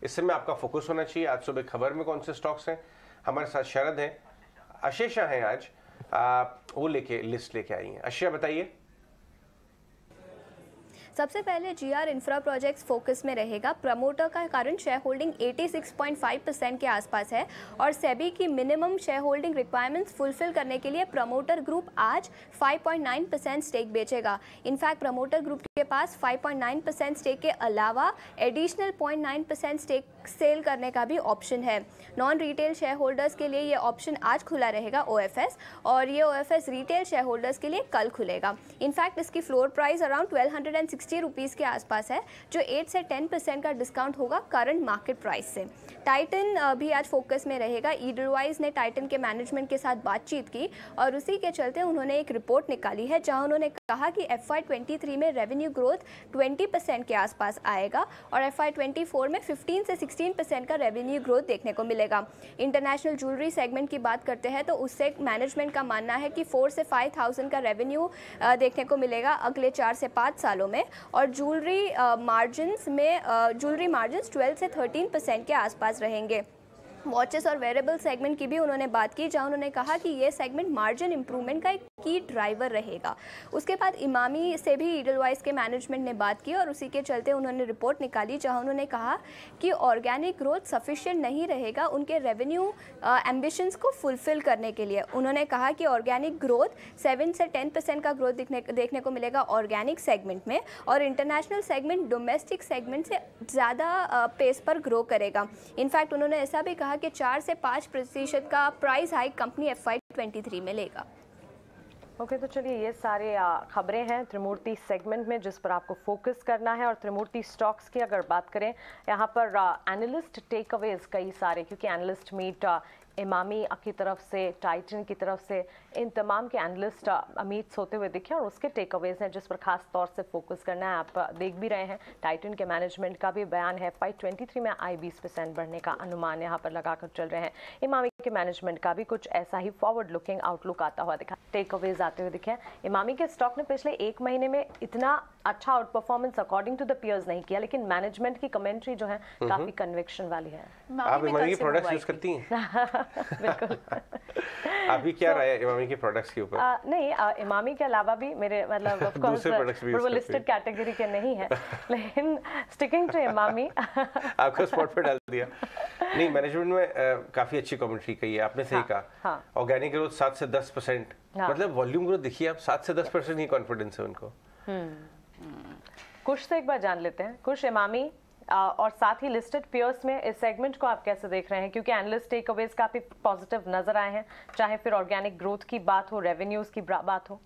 इस समय आपका फोकस होना चाहिए। आज सुबह खबर में कौन से स्टॉक्स हैं, हमारे साथ शरद हैं, आशीषा हैं आज, वो लिस्ट लेके आई हैं। आशीषा बताइए। सबसे पहले जीआर इंफ्रा प्रोजेक्ट्स फोकस में रहेगा। प्रमोटर का करंट शेयर होल्डिंग 86.5% के आसपास है और सेबी की minimum share holding requirements fulfil करने के लिए प्रमोटर ग्रुप आज 5.9% स्टेक बेचेगा। इनफैक्ट प्रमोटर ग्रुप के पास 5.9% स्टेक के अलावा एडिशनल 0.9% स्टेक सेल करने का भी ऑप्शन है। नॉन रिटेल शेयर होल्डर्स के लिए ये ऑप्शन आज खुला रहेगा ओएफएस, और ये ओएफएस रिटेल शेयर होल्डर्स के लिए कल खुलेगा। इनफैक्ट इसकी फ्लोर प्राइस अराउंड 1260 रुपीज़ के आसपास है, जो 8 से 10% का डिस्काउंट होगा करंट मार्केट प्राइस से। टाइटन भी आज फोकस में रहेगा। ईडलवाइज ने टाइटन के मैनेजमेंट के साथ बातचीत की और उसी के चलते उन्होंने एक रिपोर्ट निकाली है जहां उन्होंने कहा कि FY23 में रेवेन्यू ग्रोथ 20% के आसपास आएगा और FY24 में 15 से 16% का रेवेन्यू ग्रोथ देखने को मिलेगा। इंटरनेशनल ज्वेलरी सेगमेंट की बात करते हैं तो उससे मैनेजमेंट का मानना है कि 4 से 5,000 का रेवेन्यू देखने को मिलेगा अगले 4 से 5 सालों में, और ज्वेलरी मार्जिन्स 12 से 13% के आसपास रहेंगे। वॉचेस और वेरेबल सेगमेंट की भी उन्होंने बात की, जहां उन्होंने कहा कि ये सेगमेंट मार्जिन इंप्रूवमेंट का एक की ड्राइवर रहेगा। उसके बाद इमामी से भी ईडलवाइज के मैनेजमेंट ने बात की और उसी के चलते उन्होंने रिपोर्ट निकाली जहां उन्होंने कहा कि ऑर्गेनिक ग्रोथ सफिशिएंट नहीं रहेगा उनके रेवेन्यू एम्बिशंस को फुलफिल करने के लिए। उन्होंने कहा कि ऑर्गेनिक ग्रोथ 7 से 10% का ग्रोथ देखने को मिलेगा ऑर्गेनिक सेगमेंट में, और इंटरनेशनल सेगमेंट डोमेस्टिक सेगमेंट से ज़्यादा पेस पर ग्रो करेगा। इनफैक्ट उन्होंने ऐसा भी कहा कि 4 से 5% का प्राइस हाइक कंपनी FY23 में लेगा। ओके, तो चलिए ये सारे खबरें हैं त्रिमूर्ति सेगमेंट में जिस पर आपको फोकस करना है। और त्रिमूर्ति स्टॉक्स की अगर बात करें, यहाँ पर एनालिस्ट टेक अवेज कई सारे, क्योंकि एनालिस्ट मीट इमामी की तरफ से, टाइटन की तरफ से, इन तमाम के एनालिस्ट मीट्स होते हुए दिखे और उसके टेक अवेज हैं जिस पर खास तौर से फोकस करना है। आप देख भी रहे हैं टाइटन के मैनेजमेंट का भी बयान है, FY23 में आय 20% बढ़ने का अनुमान यहाँ पर लगाकर चल रहे हैं। इमामी के मैनेजमेंट का भी कुछ ऐसा ही फॉरवर्ड लुकिंग आउटलुक आता हुआ दिखा, टेक अवेज आते हुए दिखे। इमामी के स्टॉक ने पिछले 1 महीने में इतना अच्छा outperformance according to the peers नहीं किया, लेकिन मैनेजमेंट की कमेंट्री जो है काफी कन्विक्शन वाली है। आप इमामी के प्रोडक्ट्स यूज करती हैं? बिल्कुल। अभी क्या राय है इमामी के प्रोडक्ट्स के ऊपर? नहीं, इमामी के अलावा भी मेरे मतलब ऑफ कोर्स वो लिस्टेड कैटेगरी के नहीं है, लेकिन स्टिकिंग टू इमामी। आपको स्पॉट पे डाल दिया। नहीं, मैनेजमेंट में काफी अच्छी कमेंट्री कही है आपने, सही कहा। ऑर्गेनिक ग्रोथ 7 से 10%, मतलब वॉल्यूम ग्रोथ देखिए आप, 7 से 10% ही कॉन्फिडेंस है उनको। कुछ से एक बार जान लेते हैं, कुछ इमामी और साथ ही लिस्टेड पियर्स में इस सेगमेंट को आप कैसे देख रहे हैं, क्योंकि एनालिस्ट टेक अवेज काफी पॉजिटिव नजर आए हैं, चाहे फिर ऑर्गेनिक ग्रोथ की बात हो, रेवेन्यूज की बात हो।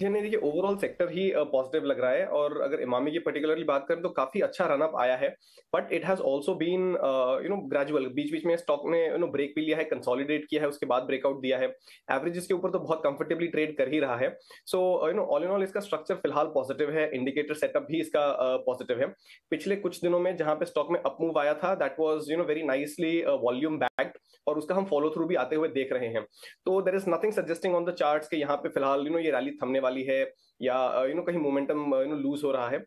नहीं देखिए, ओवरऑल सेक्टर ही पॉजिटिव लग रहा है, और अगर इमामी की पर्टिकुलरली बात करें तो काफी अच्छा रन अप आया है, but it has also been gradual. बीच बीच में स्टॉक ने ब्रेक भी लिया है, कंसोलिडेट किया है, उसके बाद ब्रेकआउट दिया है। एवरेजेस के ऊपर तो बहुत कंफर्टेबली ट्रेड कर ही रहा है। सो ऑल इन ऑल इसका स्ट्रक्चर फिलहाल पॉजिटिव है, इंडिकेटर सेटअप भी इसका पॉजिटिव है। पिछले कुछ दिनों में जहां पे स्टॉक में अपमूव आया था, that was very nicely volume backed, और उसका हम फॉलो थ्रू भी आते हुए देख रहे हैं। तो there is nothing suggesting on the charts कि यहाँ पे फिलहाल ये रैली थमने वाली है या कहीं मोमेंटम लूज हो रहा है,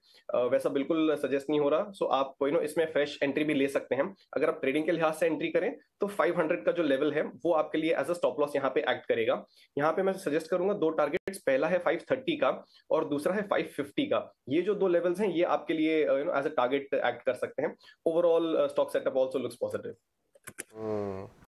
वैसा बिल्कुल सजेस्ट नहीं हो रहा। सो आप इसमें फ्रेश एंट्री भी ले सकते हैं। अगर आप ट्रेडिंग के लिहाज से एंट्री करें तो 500 का जो लेवल है वो आपके लिए एज अ स्टॉप लॉस यहाँ पे एक्ट करेगा। यहाँ पे मैं सजेस्ट करूंगा 2 टारगेट्स, पहला है 530 का और दूसरा है 550 का। ये जो 2 लेवल्स हैं ये आपके लिए एज अ टारगेट एक्ट कर सकते हैं। Overall stock setup also looks positive.